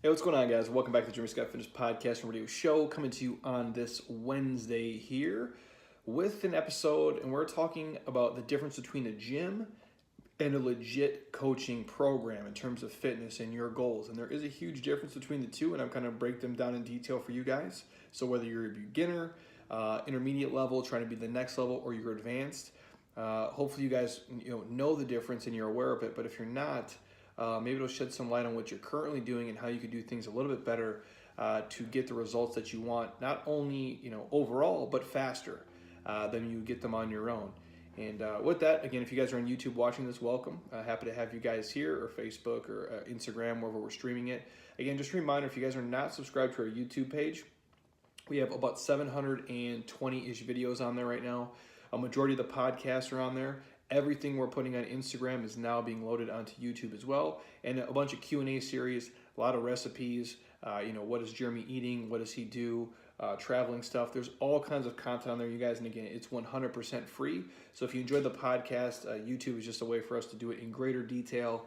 Hey, what's going on, guys? Welcome back to the Jeremy Scott Fitness Podcast and Radio Show, coming to you on this Wednesday here with an episode, and we're talking about the difference between a gym and a legit coaching program in terms of fitness and your goals. And there is a huge difference between the two, and I'm kind of break them down in detail for you guys. So whether you're a beginner, intermediate level, trying to be the next level, or you're advanced, hopefully you guys know the difference and you're aware of it. But if you're not, maybe it'll shed some light on what you're currently doing and how you could do things a little bit better to get the results that you want, not only overall, but faster than you get them on your own. And with that, again, if you guys are on YouTube watching this, welcome. Happy to have you guys here, or Facebook, or Instagram, wherever we're streaming it. Again, just a reminder, if you guys are not subscribed to our YouTube page, we have about 720-ish videos on there right now. A majority of the podcasts are on there. Everything we're putting on Instagram is now being loaded onto YouTube as well, and a bunch of Q&A series, a lot of recipes. What is Jeremy eating? What does he do? Traveling stuff. There's all kinds of content on there, you guys. And again, it's 100% free. So if you enjoyed the podcast, YouTube is just a way for us to do it in greater detail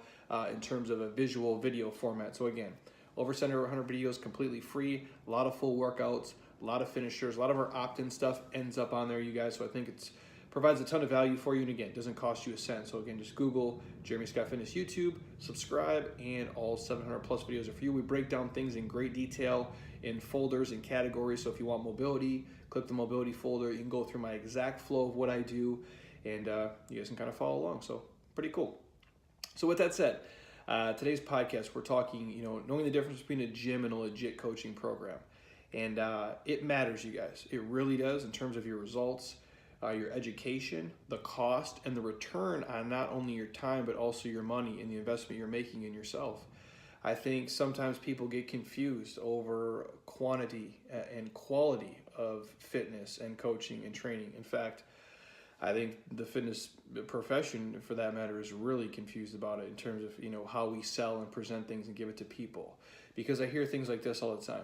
in terms of a visual video format. So again, over 700 videos completely free. A lot of full workouts, a lot of finishers, a lot of our opt-in stuff ends up on there, you guys. So I think it's provides a ton of value for you, and again, it doesn't cost you a cent. So again, just Google Jeremy Scott Fitness YouTube, subscribe, and all 700 plus videos are for you. We break down things in great detail in folders and categories. So if you want mobility, click the mobility folder. You can go through my exact flow of what I do, and you guys can kind of follow along. So pretty cool. So with that said, today's podcast, we're talking, knowing the difference between a gym and a legit coaching program. And it matters, you guys. It really does in terms of your results, your education, the cost, and the return on not only your time, but also your money and the investment you're making in yourself. I think sometimes people get confused over quantity and quality of fitness and coaching and training. In fact, I think the fitness profession, for that matter, is really confused about it in terms of how we sell and present things and give it to people. Because I hear things like this all the time.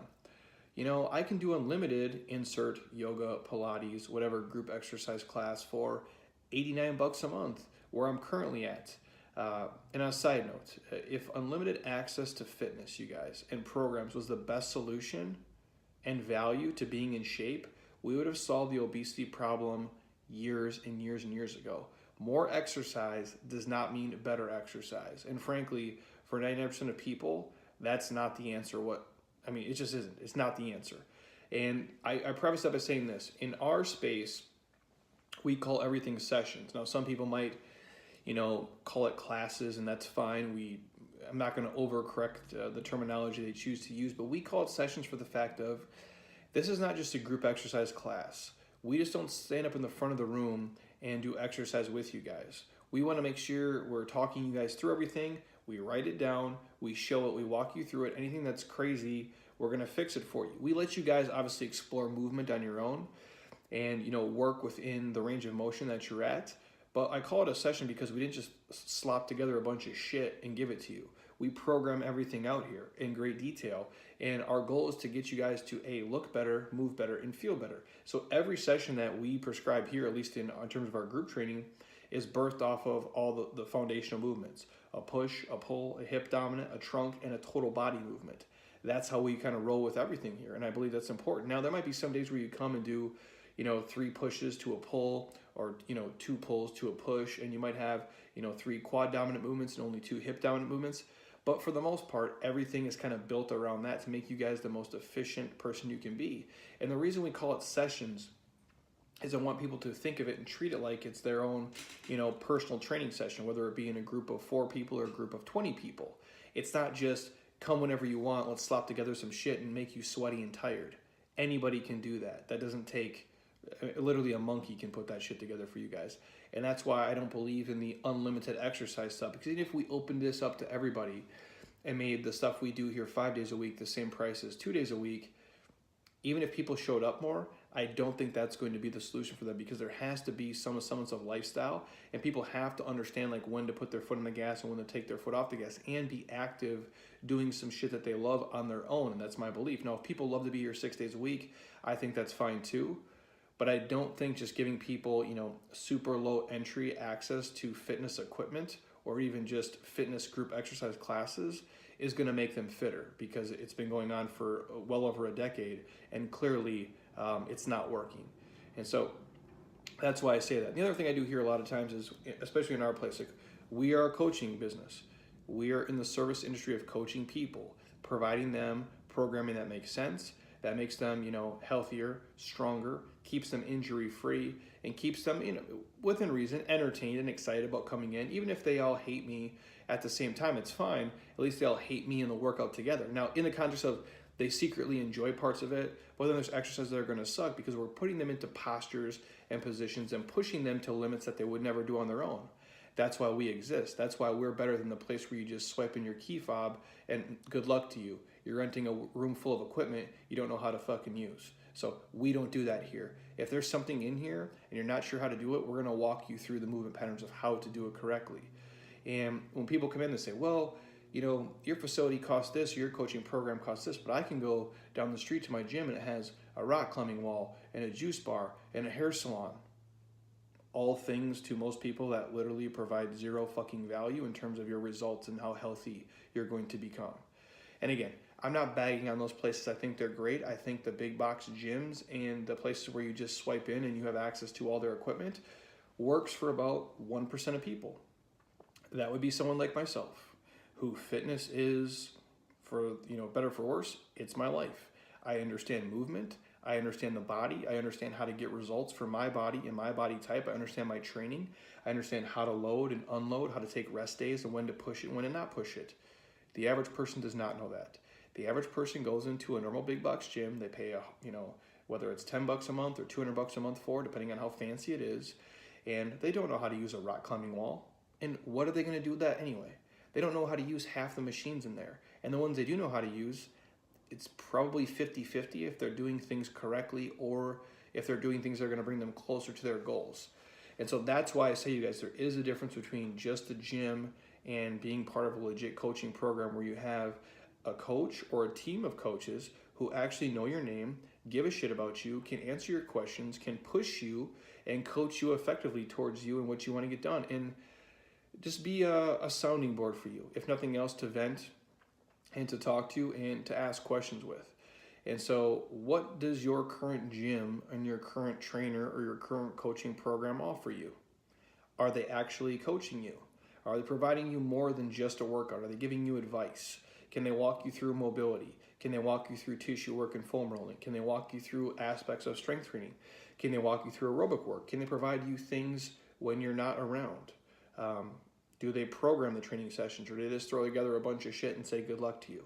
I can do unlimited, insert yoga, Pilates, whatever group exercise class for $89 a month, where I'm currently at. And on a side note, if unlimited access to fitness, you guys, and programs was the best solution and value to being in shape, we would have solved the obesity problem years and years and years ago. More exercise does not mean better exercise. And frankly, for 99% of people, that's not the answer. It just isn't. It's not the answer. And I preface that by saying this. In our space, we call everything sessions. Now, some people might, call it classes, and that's fine. I'm not going to overcorrect the terminology they choose to use, but we call it sessions for the fact of this is not just a group exercise class. We just don't stand up in the front of the room and do exercise with you guys. We want to make sure we're talking you guys through everything. We write it down, we show it, we walk you through it. Anything that's crazy, we're going to fix it for you. We let you guys obviously explore movement on your own and work within the range of motion that you're at. But I call it a session because we didn't just slop together a bunch of shit and give it to you. We program everything out here in great detail. And our goal is to get you guys to look better, move better, and feel better. So every session that we prescribe here, at least in terms of our group training, is birthed off of all the foundational movements. A push, a pull, a hip dominant, a trunk, and a total body movement. That's how we kind of roll with everything here, and I believe that's important. Now, there might be some days where you come and do, 3 pushes to a pull, or 2 pulls to a push, and you might have, 3 quad dominant movements and only 2 hip dominant movements. But for the most part, everything is kind of built around that to make you guys the most efficient person you can be. And the reason we call it sessions is I want people to think of it and treat it like it's their own, personal training session, whether it be in a group of 4 people or a group of 20 people. It's not just come whenever you want, let's slap together some shit and make you sweaty and tired. Anybody can do that. That doesn't take, literally a monkey can put that shit together for you guys. And that's why I don't believe in the unlimited exercise stuff, because even if we opened this up to everybody and made the stuff we do here 5 days a week the same price as 2 days a week, even if people showed up more, I don't think that's going to be the solution for them, because there has to be some semblance of lifestyle, and people have to understand when to put their foot on the gas and when to take their foot off the gas and be active doing some shit that they love on their own. And that's my belief. Now, if people love to be here 6 days a week, I think that's fine too. But I don't think just giving people, super low entry access to fitness equipment or even just fitness group exercise classes is going to make them fitter, because it's been going on for well over a decade, and clearly it's not working. And so that's why I say that. The other thing I do hear a lot of times is, especially in our place, like, we are a coaching business. We are in the service industry of coaching people, providing them programming that makes sense, that makes them, healthier, stronger, keeps them injury free, and keeps them, within reason, entertained and excited about coming in. Even if they all hate me at the same time, it's fine. At least they all hate me in the workout together. Now, in the context of they secretly enjoy parts of it, but then there's exercises that are going to suck because we're putting them into postures and positions and pushing them to limits that they would never do on their own. That's why we exist. That's why we're better than the place where you just swipe in your key fob and good luck to you. You're renting a room full of equipment you don't know how to fucking use. So we don't do that here. If there's something in here and you're not sure how to do it, we're going to walk you through the movement patterns of how to do it correctly. And when people come in, they say, well, your facility costs this, your coaching program costs this, but I can go down the street to my gym and it has a rock climbing wall and a juice bar and a hair salon. All things to most people that literally provide zero fucking value in terms of your results and how healthy you're going to become. And again, I'm not bagging on those places. I think they're great. I think the big box gyms and the places where you just swipe in and you have access to all their equipment works for about 1% of people. That would be someone like myself, who fitness is, for better for worse, it's my life. I understand movement. I understand the body. I understand how to get results for my body and my body type. I understand my training. I understand how to load and unload, how to take rest days and when to push it and when to not push it. The average person does not know that. The average person goes into a normal big box gym. They pay whether it's $10 a month or $200 a month for, depending on how fancy it is, and they don't know how to use a rock climbing wall. And what are they going to do with that anyway? They don't know how to use half the machines in there. And the ones they do know how to use, it's probably 50-50 if they're doing things correctly or if they're doing things that are going to bring them closer to their goals. And so that's why I say, you guys, there is a difference between just the gym and being part of a legit coaching program where you have a coach or a team of coaches who actually know your name, give a shit about you, can answer your questions, can push you and coach you effectively towards you and what you want to get done. And just be a sounding board for you, if nothing else, to vent and to talk to and to ask questions with. And so what does your current gym and your current trainer or your current coaching program offer you? Are they actually coaching you? Are they providing you more than just a workout? Are they giving you advice? Can they walk you through mobility? Can they walk you through tissue work and foam rolling? Can they walk you through aspects of strength training? Can they walk you through aerobic work? Can they provide you things when you're not around? Do they program the training sessions, or do they just throw together a bunch of shit and say good luck to you?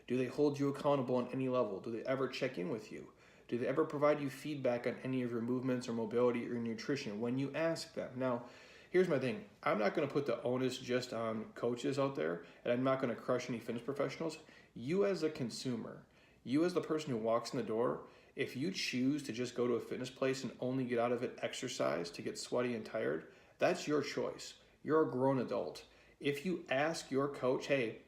Do they hold you accountable on any level? Do they ever check in with you? Do they ever provide you feedback on any of your movements or mobility or nutrition when you ask them? Now, here's my thing. I'm not going to put the onus just on coaches out there, and I'm not going to crush any fitness professionals. You as a consumer, you as the person who walks in the door, if you choose to just go to a fitness place and only get out of it exercise to get sweaty and tired, that's your choice. You're a grown adult. If you ask your coach, hey,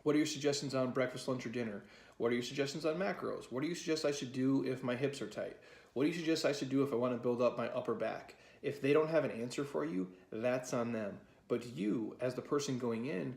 what are your suggestions on breakfast, lunch, or dinner? What are your suggestions on macros? What do you suggest I should do if my hips are tight? What do you suggest I should do if I want to build up my upper back? If they don't have an answer for you, that's on them. But you, as the person going in,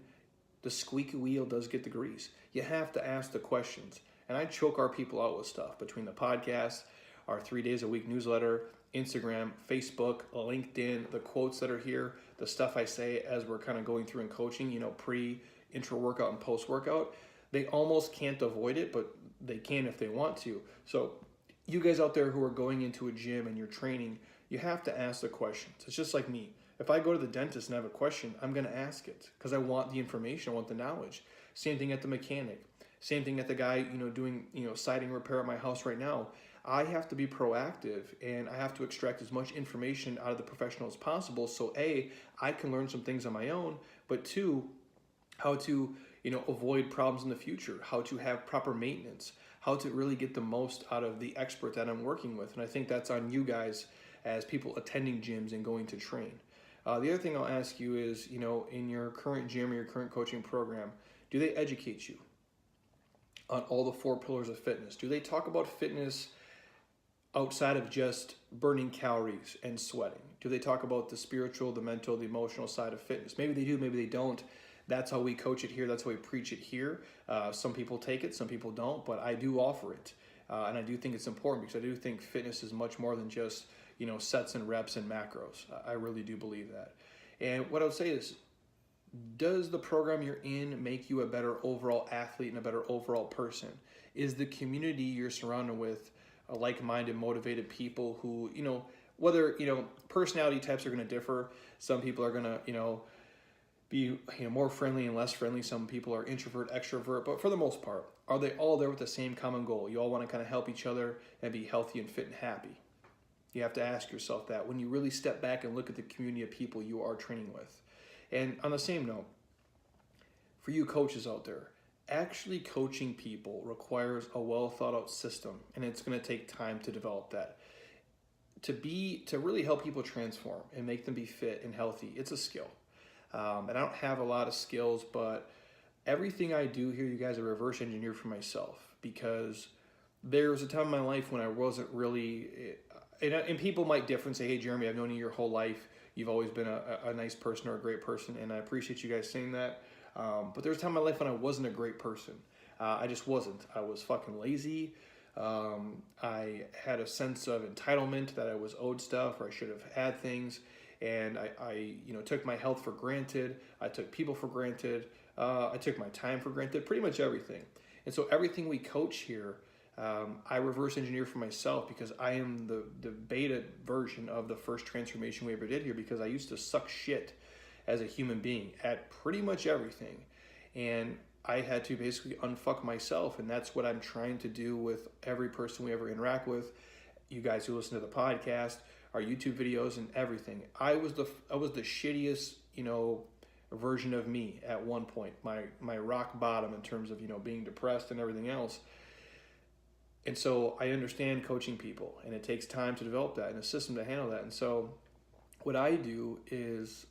the squeaky wheel does get the grease. You have to ask the questions. And I choke our people out with stuff between the podcast, our 3 days a week newsletter, Instagram, Facebook, LinkedIn, the quotes that are here, the stuff I say as we're kind of going through in coaching, pre, intra workout, and post workout. They almost can't avoid it, but they can if they want to. So you guys out there who are going into a gym and you're training, you have to ask the questions. It's just like me. If I go to the dentist and have a question, I'm going to ask it because I want the information, I want the knowledge. Same thing at the mechanic. Same thing at the guy, doing, siding repair at my house right now. I have to be proactive and I have to extract as much information out of the professional as possible. So A, I can learn some things on my own, but two, how to, avoid problems in the future, how to have proper maintenance, how to really get the most out of the expert that I'm working with. And I think that's on you guys as people attending gyms and going to train. The other thing I'll ask you is, in your current gym or your current coaching program, do they educate you on all the 4 pillars of fitness? Do they talk about fitness outside of just burning calories and sweating? Do they talk about the spiritual, the mental, the emotional side of fitness? Maybe they do, maybe they don't. That's how we coach it here. That's how we preach it here. Some people take it, some people don't, but I do offer it. And I do think it's important because I do think fitness is much more than just, sets and reps and macros. I really do believe that. And what I would say is, does the program you're in make you a better overall athlete and a better overall person? Is the community you're surrounded with like-minded, motivated people who, whether, personality types are going to differ. Some people are going to, be more friendly and less friendly. Some people are introvert, extrovert, but for the most part, are they all there with the same common goal? You all want to kind of help each other and be healthy and fit and happy. You have to ask yourself that when you really step back and look at the community of people you are training with. And on the same note, for you coaches out there, actually coaching people requires a well thought out system, and it's going to take time to develop that. To really help people transform and make them be fit and healthy, it's a skill. And I don't have a lot of skills, but everything I do here, you guys, are reverse engineered for myself, because there was a time in my life when I wasn't really, and people might differ and say, hey, Jeremy, I've known you your whole life. You've always been a nice person or a great person, and I appreciate you guys saying that. But there was a time in my life when I wasn't a great person. I just wasn't. I was fucking lazy. I had a sense of entitlement that I was owed stuff, or I should have had things. And I took my health for granted. I took people for granted. I took my time for granted, pretty much everything. And so everything we coach here, I reverse engineer for myself, because I am the beta version of the first transformation we ever did here, because I used to suck shit as a human being at pretty much everything. And I had to basically unfuck myself. And that's what I'm trying to do with every person we ever interact with. You guys who listen to the podcast, our YouTube videos, and everything. I was the shittiest, version of me at one point, my rock bottom in terms of, being depressed and everything else. And so I understand coaching people, and it takes time to develop that and a system to handle that. And so what I do is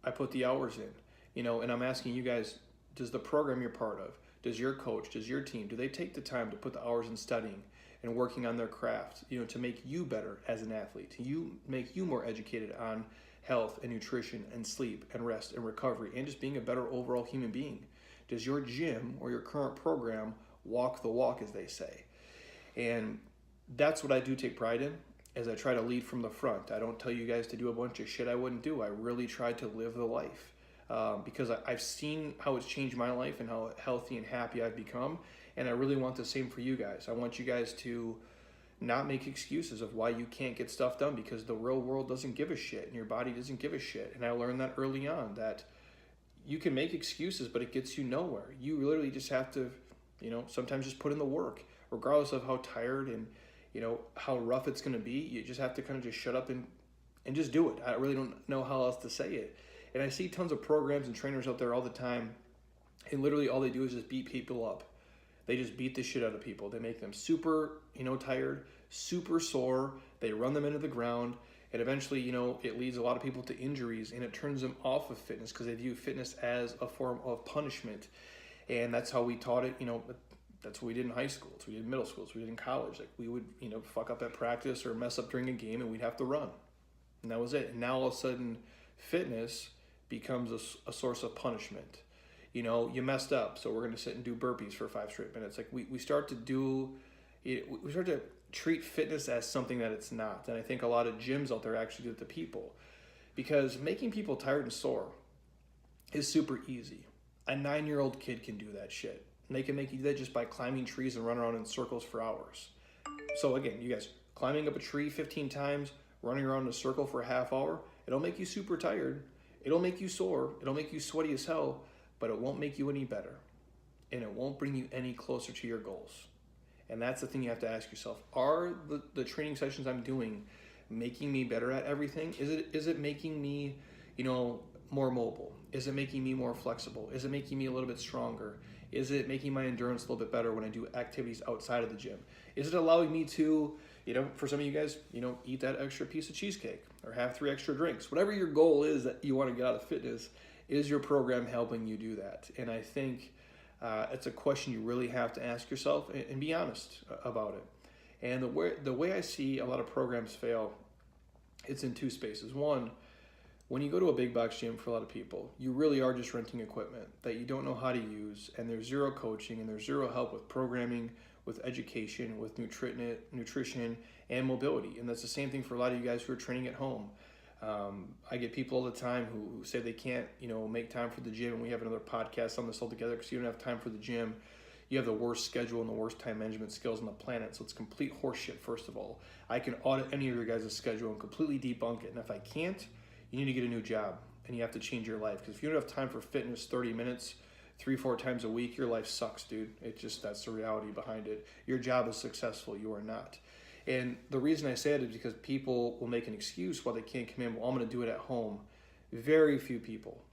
I put the hours in, and I'm asking you guys, does the program you're part of, does your coach, does your team, do they take the time to put the hours in studying and working on their craft, to make you better as an athlete, to make you more educated on health and nutrition and sleep and rest and recovery and just being a better overall human being? Does your gym or your current program walk the walk, as they say? And that's what I do take pride in, as I try to lead from the front. I don't tell you guys to do a bunch of shit I wouldn't do. I really try to live the life, because I've seen how it's changed my life and how healthy and happy I've become. And I really want the same for you guys. I want you guys to not make excuses of why you can't get stuff done, because the real world doesn't give a shit and your body doesn't give a shit. And I learned that early on, that you can make excuses, but it gets you nowhere. You literally just have to, sometimes just put in the work, regardless of how tired and, how rough it's going to be. You just have to kind of just shut up and just do it. I really don't know how else to say it. And I see tons of programs and trainers out there all the time, and literally all they do is just beat people up. They just beat the shit out of people. They make them super, tired, super sore. They run them into the ground. And eventually, it leads a lot of people to injuries, and it turns them off of fitness, because they view fitness as a form of punishment. And that's how we taught it, that's what we did in high school. That's what we did in middle school. That's what we did in college. Like, we would, fuck up at practice or mess up during a game, and we'd have to run. And that was it. And now all of a sudden, fitness becomes a source of punishment. You messed up, so we're going to sit and do burpees for 5 straight minutes. Like, we start to do it, we start to treat fitness as something that it's not. And I think a lot of gyms out there actually do it to people, because making people tired and sore is super easy. A 9-year-old kid can do that shit. And they can make you do that just by climbing trees and run around in circles for hours. So again, you guys, climbing up a tree 15 times, running around in a circle for a half hour, it'll make you super tired. It'll make you sore. It'll make you sweaty as hell, but it won't make you any better. And it won't bring you any closer to your goals. And that's the thing you have to ask yourself. Are the training sessions I'm doing making me better at everything? Is it making me, more mobile? Is it making me more flexible? Is it making me a little bit stronger? Is it making my endurance a little bit better when I do activities outside of the gym? Is it allowing me to, for some of you guys, eat that extra piece of cheesecake or have 3 extra drinks? Whatever your goal is that you want to get out of fitness, is your program helping you do that? And I think it's a question you really have to ask yourself and be honest about it. And the way I see a lot of programs fail, it's in 2 spaces. One, when you go to a big box gym, for a lot of people, you really are just renting equipment that you don't know how to use, and there's zero coaching and there's zero help with programming, with education, with nutrition and mobility. And that's the same thing for a lot of you guys who are training at home. I get people all the time who say they can't, make time for the gym, and we have another podcast on this altogether because you don't have time for the gym. You have the worst schedule and the worst time management skills on the planet, so it's complete horseshit. First of all, I can audit any of your guys' schedule and completely debunk it, and if I can't, you need to get a new job and you have to change your life, because if you don't have time for fitness 30 minutes 3-4 times a week, your life sucks, dude. That's the reality behind it. Your job is successful, you are not. And the reason I say it is because people will make an excuse why they can't come in. Well, I'm going to do it at home. Very few people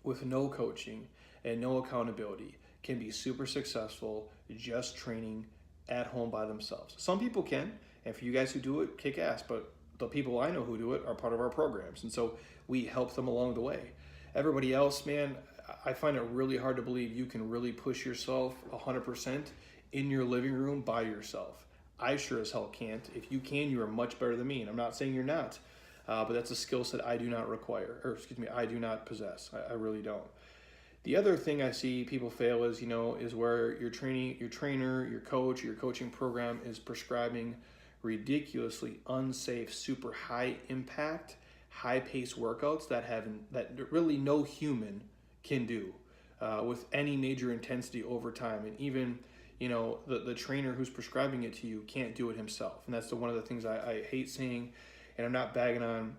with no coaching and no accountability can be super successful just training at home by themselves. Some people can, and for you guys who do it, kick ass, but the people I know who do it are part of our programs, and so we help them along the way. Everybody else, man, I find it really hard to believe you can really push yourself 100% in your living room by yourself. I sure as hell can't. If you can, you are much better than me, and I'm not saying you're not, but that's a skill set I do not I do not possess. I really don't. The other thing I see people fail is where your trainer, your coach, your coaching program is prescribing ridiculously unsafe, super high impact, high pace workouts that really no human can do with any major intensity over time. And even, the trainer who's prescribing it to you can't do it himself. And that's one of the things I hate seeing. And I'm not bagging on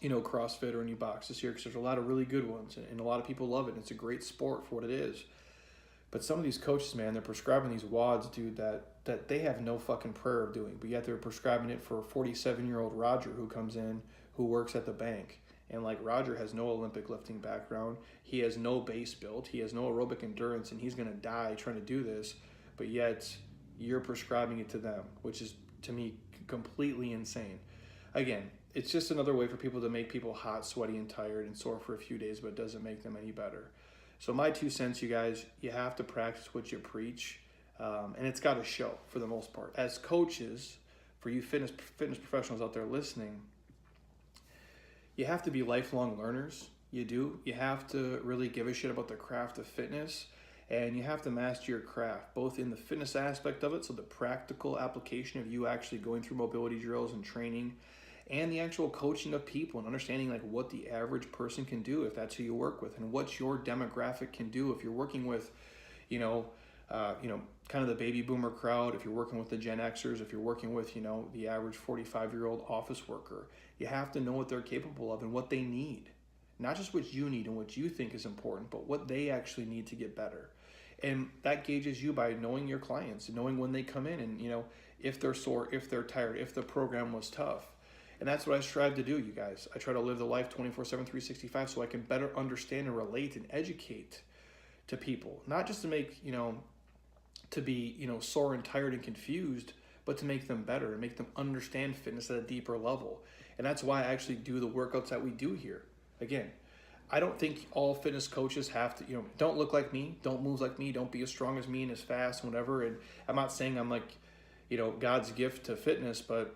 CrossFit or any boxes here, because there's a lot of really good ones and a lot of people love it, and it's a great sport for what it is. But some of these coaches, man, they're prescribing these WODs, dude, that they have no fucking prayer of doing, but yet they're prescribing it for a 47-year-old Roger who comes in, who works at the bank. And like, Roger has no Olympic lifting background, he has no base build, he has no aerobic endurance, and he's gonna die trying to do this, but yet you're prescribing it to them, which is, to me, completely insane. Again, it's just another way for people to make people hot, sweaty, and tired and sore for a few days, but it doesn't make them any better. So my 2 cents, you guys, you have to practice what you preach, and it's got to show for the most part. As coaches, for you fitness professionals out there listening, you have to be lifelong learners. You do. You have to really give a shit about the craft of fitness, and you have to master your craft, both in the fitness aspect of it, so the practical application of you actually going through mobility drills and training, and the actual coaching of people and understanding like what the average person can do if that's who you work with, and what your demographic can do if you're working with, kind of the baby boomer crowd, if you're working with the Gen Xers, if you're working with, the average 45-year-old office worker. You have to know what they're capable of and what they need. Not just what you need and what you think is important, but what they actually need to get better. And that gauges you by knowing your clients and knowing when they come in and, if they're sore, if they're tired, if the program was tough. And that's what I strive to do, you guys. I try to live the life 24/7, 365 so I can better understand and relate and educate to people. Not just to make, to be, sore and tired and confused, but to make them better and make them understand fitness at a deeper level. And that's why I actually do the workouts that we do here. Again, I don't think all fitness coaches have to, don't look like me, don't move like me, don't be as strong as me and as fast and whatever. And I'm not saying I'm like, God's gift to fitness, but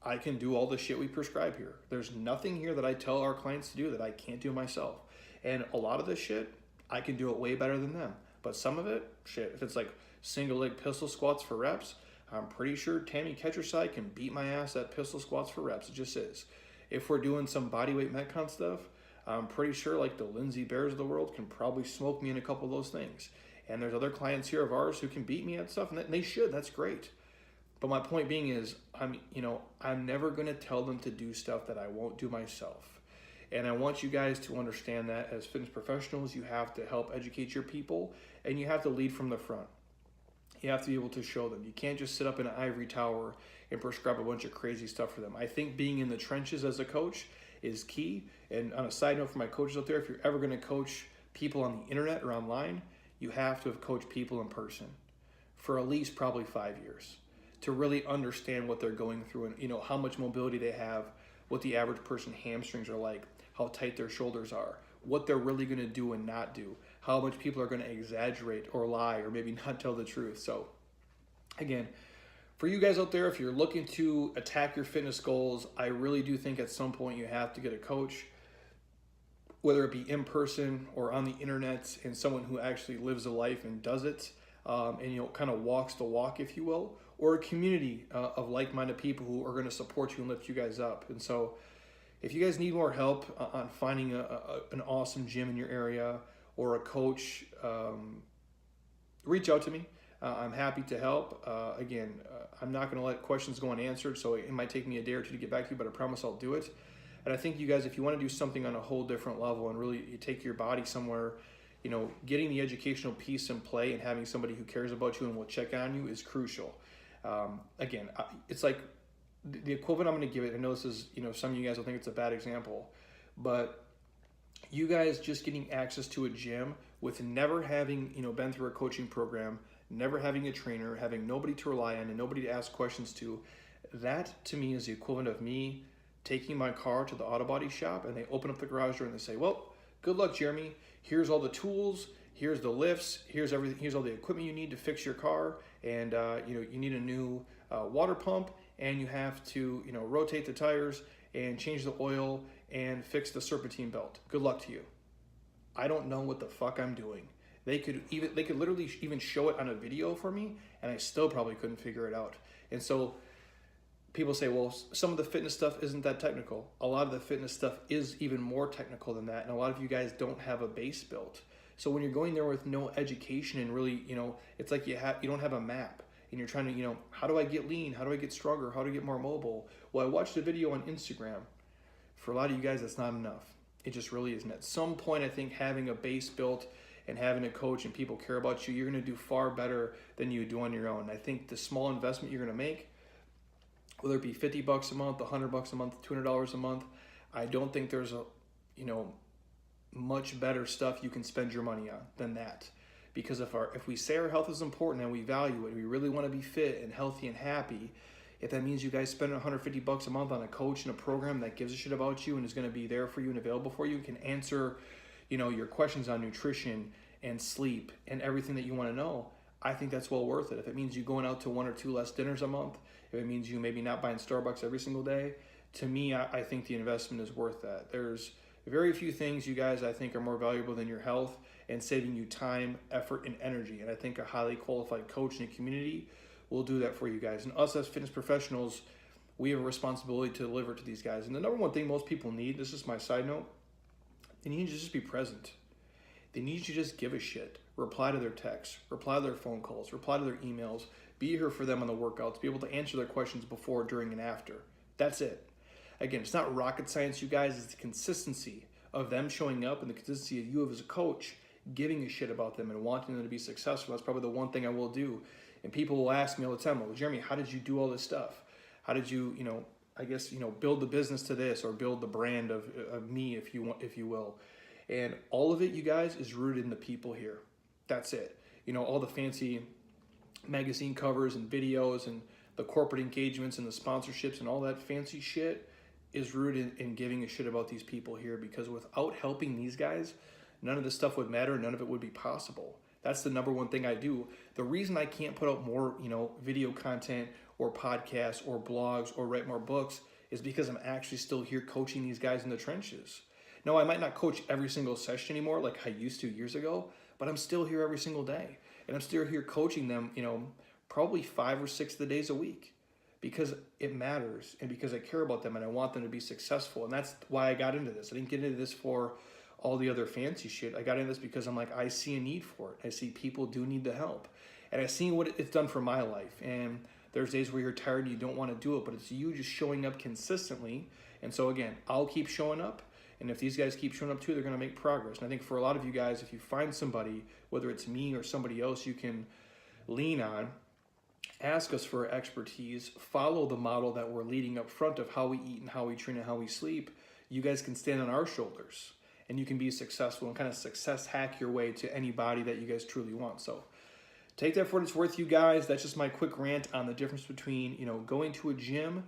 I can do all the shit we prescribe here. There's nothing here that I tell our clients to do that I can't do myself. And a lot of this shit, I can do it way better than them. But some of it, shit, if it's like single leg pistol squats for reps, I'm pretty sure Tammy Ketcherside can beat my ass at pistol squats for reps. It just is. If we're doing some bodyweight Metcon stuff, I'm pretty sure like the Lindsay Bears of the world can probably smoke me in a couple of those things. And there's other clients here of ours who can beat me at stuff, and they should. That's great. But my point being is, I'm never going to tell them to do stuff that I won't do myself. And I want you guys to understand that as fitness professionals, you have to help educate your people, and you have to lead from the front. You have to be able to show them. You can't just sit up in an ivory tower and prescribe a bunch of crazy stuff for them. I think being in the trenches as a coach is key. And on a side note for my coaches out there, if you're ever going to coach people on the internet or online, you have to have coached people in person for at least probably 5 years to really understand what they're going through and how much mobility they have, what the average person hamstrings are like, how tight their shoulders are, what they're really going to do and not do, how much people are going to exaggerate or lie or maybe not tell the truth. So again, For you guys out there, if you're looking to attack your fitness goals, I really do think at some point you have to get a coach, whether it be in person or on the internet, and someone who actually lives a life and does it, and kind of walks the walk, if you will, or a community of like-minded people who are going to support you and lift you guys up. And so if you guys need more help on finding an awesome gym in your area or a coach, reach out to me. I'm happy to help. Again, I'm not going to let questions go unanswered, so it might take me a day or two to get back to you, but I promise I'll do it. And I think you guys, if you want to do something on a whole different level and really you take your body somewhere, getting the educational piece in play and having somebody who cares about you and will check on you is crucial. Again, it's like the equivalent I'm going to give it. I know this is, some of you guys will think it's a bad example, but you guys just getting access to a gym with never having, been through a coaching program, never having a trainer, having nobody to rely on and nobody to ask questions to, that to me is the equivalent of me taking my car to the auto body shop and they open up the garage door and they say, well, good luck, Jeremy. Here's all the tools, here's the lifts, here's everything, here's all the equipment you need to fix your car, and you need a new water pump, and you have to rotate the tires and change the oil and fix the serpentine belt. Good luck to you. I don't know what the fuck I'm doing. They could literally even show it on a video for me, and I still probably couldn't figure it out. And so people say, well, some of the fitness stuff isn't that technical. A lot of the fitness stuff is even more technical than that, and a lot of you guys don't have a base built. So when you're going there with no education and really, it's like you don't have a map, and you're trying to, how do I get lean? How do I get stronger? How do I get more mobile? Well, I watched a video on Instagram. For a lot of you guys, that's not enough. It just really isn't. At some point, I think having a base built and having a coach and people care about you, you're going to do far better than you do on your own. I think the small investment you're going to make, whether it be $50 a month, $100 a month, $200 a month, I don't think there's a, much better stuff you can spend your money on than that. Because if we say our health is important and we value it, we really want to be fit and healthy and happy, if that means you guys spend $150 a month on a coach and a program that gives a shit about you and is going to be there for you and available for you, can answer, your questions on nutrition and sleep and everything that you want to know, I think that's well worth it. If it means you going out to 1 or 2 less dinners a month, if it means you maybe not buying Starbucks every single day, to me, I think the investment is worth that. There's very few things, you guys, I think are more valuable than your health and saving you time, effort, and energy. And I think a highly qualified coach in a community will do that for you guys. And us as fitness professionals, we have a responsibility to deliver to these guys. And the number one thing most people need, this is my side note, they need you to just be present. They need you to just give a shit. Reply to their texts, reply to their phone calls, reply to their emails, be here for them on the workouts, be able to answer their questions before, during, and after. That's it. Again, it's not rocket science, you guys. It's the consistency of them showing up and the consistency of you as a coach giving a shit about them and wanting them to be successful. That's probably the one thing I will do. And people will ask me all the time, well, Jeremy, how did you do all this stuff? How did you, build the business to this or build the brand of me, if you will. And all of it, you guys, is rooted in the people here. That's it. All the fancy magazine covers and videos and the corporate engagements and the sponsorships and all that fancy shit is rooted in giving a shit about these people here, because without helping these guys, none of this stuff would matter. None of it would be possible. That's the number one thing I do. The reason I can't put out more, video content or podcasts or blogs or write more books is because I'm actually still here coaching these guys in the trenches. No, I might not coach every single session anymore like I used to years ago, but I'm still here every single day. And I'm still here coaching them, probably 5 or 6 of the days a week, because it matters and because I care about them and I want them to be successful. And that's why I got into this. I didn't get into this for all the other fancy shit. I got into this because I'm like, I see a need for it. I see people do need the help. And I've seen what it's done for my life. And there's days where you're tired and you don't want to do it, but it's you just showing up consistently. And so again, I'll keep showing up. And if these guys keep showing up too, they're going to make progress. And I think for a lot of you guys, if you find somebody, whether it's me or somebody else you can lean on, ask us for expertise, follow the model that we're leading up front of how we eat and how we train and how we sleep, you guys can stand on our shoulders and you can be successful and kind of success hack your way to any body that you guys truly want. So take that for what it's worth, you guys. That's just my quick rant on the difference between, going to a gym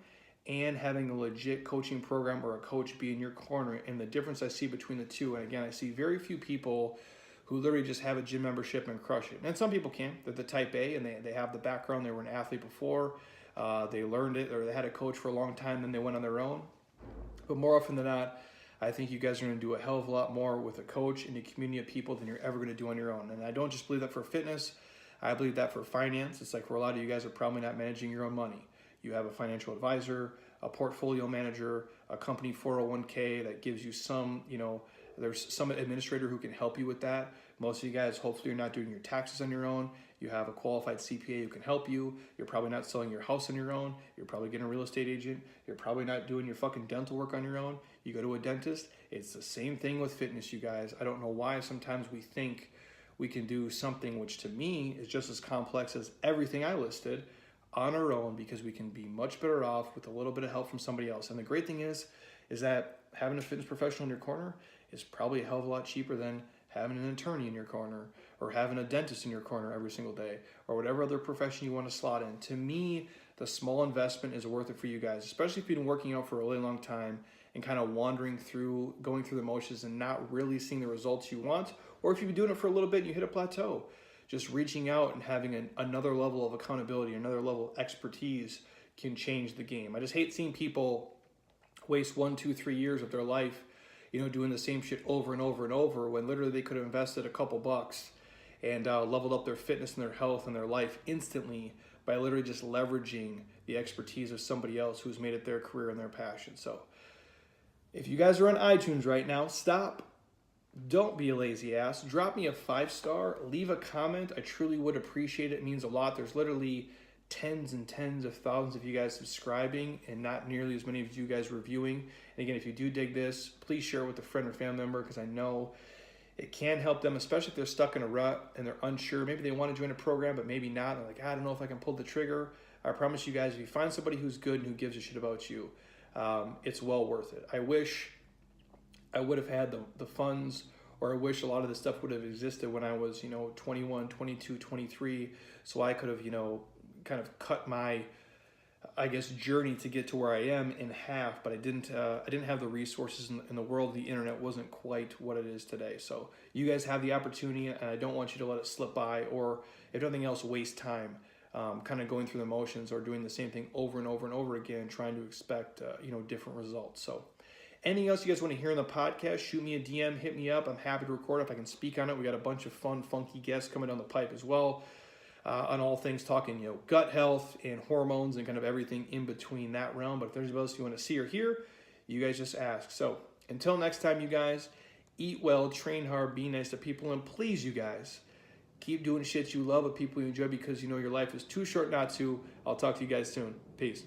and having a legit coaching program or a coach be in your corner, and the difference I see between the two. And again, I see very few people who literally just have a gym membership and crush it. And some people can. They're the type A and they have the background. They were an athlete before. They learned it, or they had a coach for a long time, then they went on their own. But more often than not, I think you guys are going to do a hell of a lot more with a coach and a community of people than you're ever going to do on your own. And I don't just believe that for fitness. I believe that for finance. It's like for a lot of you guys are probably not managing your own money. You have a financial advisor, a portfolio manager, a company 401k that gives you some, there's some administrator who can help you with that. Most of you guys, hopefully you're not doing your taxes on your own. You have a qualified CPA who can help you. You're probably not selling your house on your own. You're probably getting a real estate agent. You're probably not doing your fucking dental work on your own. You go to a dentist. It's the same thing with fitness, you guys. I don't know why sometimes we think we can do something which to me is just as complex as everything I listed on our own, because we can be much better off with a little bit of help from somebody else. And the great thing is that having a fitness professional in your corner is probably a hell of a lot cheaper than having an attorney in your corner or having a dentist in your corner every single day or whatever other profession you want to slot in. To me, the small investment is worth it for you guys, especially if you've been working out for a really long time and kind of going through the motions and not really seeing the results you want, or if you've been doing it for a little bit and you hit a plateau. Just reaching out and having another level of accountability, another level of expertise can change the game. I just hate seeing people waste 1, 2, 3 years of their life, doing the same shit over and over and over, when literally they could have invested a couple bucks and leveled up their fitness and their health and their life instantly by literally just leveraging the expertise of somebody else who's made it their career and their passion. So if you guys are on iTunes right now, stop. Don't be a lazy ass. Drop me a 5-star. Leave a comment. I truly would appreciate it. It means a lot. There's literally tens and tens of thousands of you guys subscribing and not nearly as many of you guys reviewing. And again, if you do dig this, please share it with a friend or family member, because I know it can help them, especially if they're stuck in a rut and they're unsure. Maybe they want to join a program, but maybe not. They're like, I don't know if I can pull the trigger. I promise you guys, if you find somebody who's good and who gives a shit about you, it's well worth it. I wish I would have had the funds, or I wish a lot of this stuff would have existed when I was, 21, 22, 23, so I could have, kind of cut my, journey to get to where I am in half, but I didn't have the resources in the world. The internet wasn't quite what it is today. So you guys have the opportunity, and I don't want you to let it slip by, or if nothing else, waste time kind of going through the motions or doing the same thing over and over and over again, trying to expect, different results. So anything else you guys want to hear in the podcast, shoot me a DM, hit me up. I'm happy to record if I can speak on it. We got a bunch of fun, funky guests coming down the pipe as well, on all things talking, gut health and hormones and kind of everything in between that realm. But if there's anybody else you want to see or hear, you guys just ask. So until next time, you guys, eat well, train hard, be nice to people, and please, you guys, keep doing shit you love with people you enjoy, because your life is too short not to. I'll talk to you guys soon. Peace.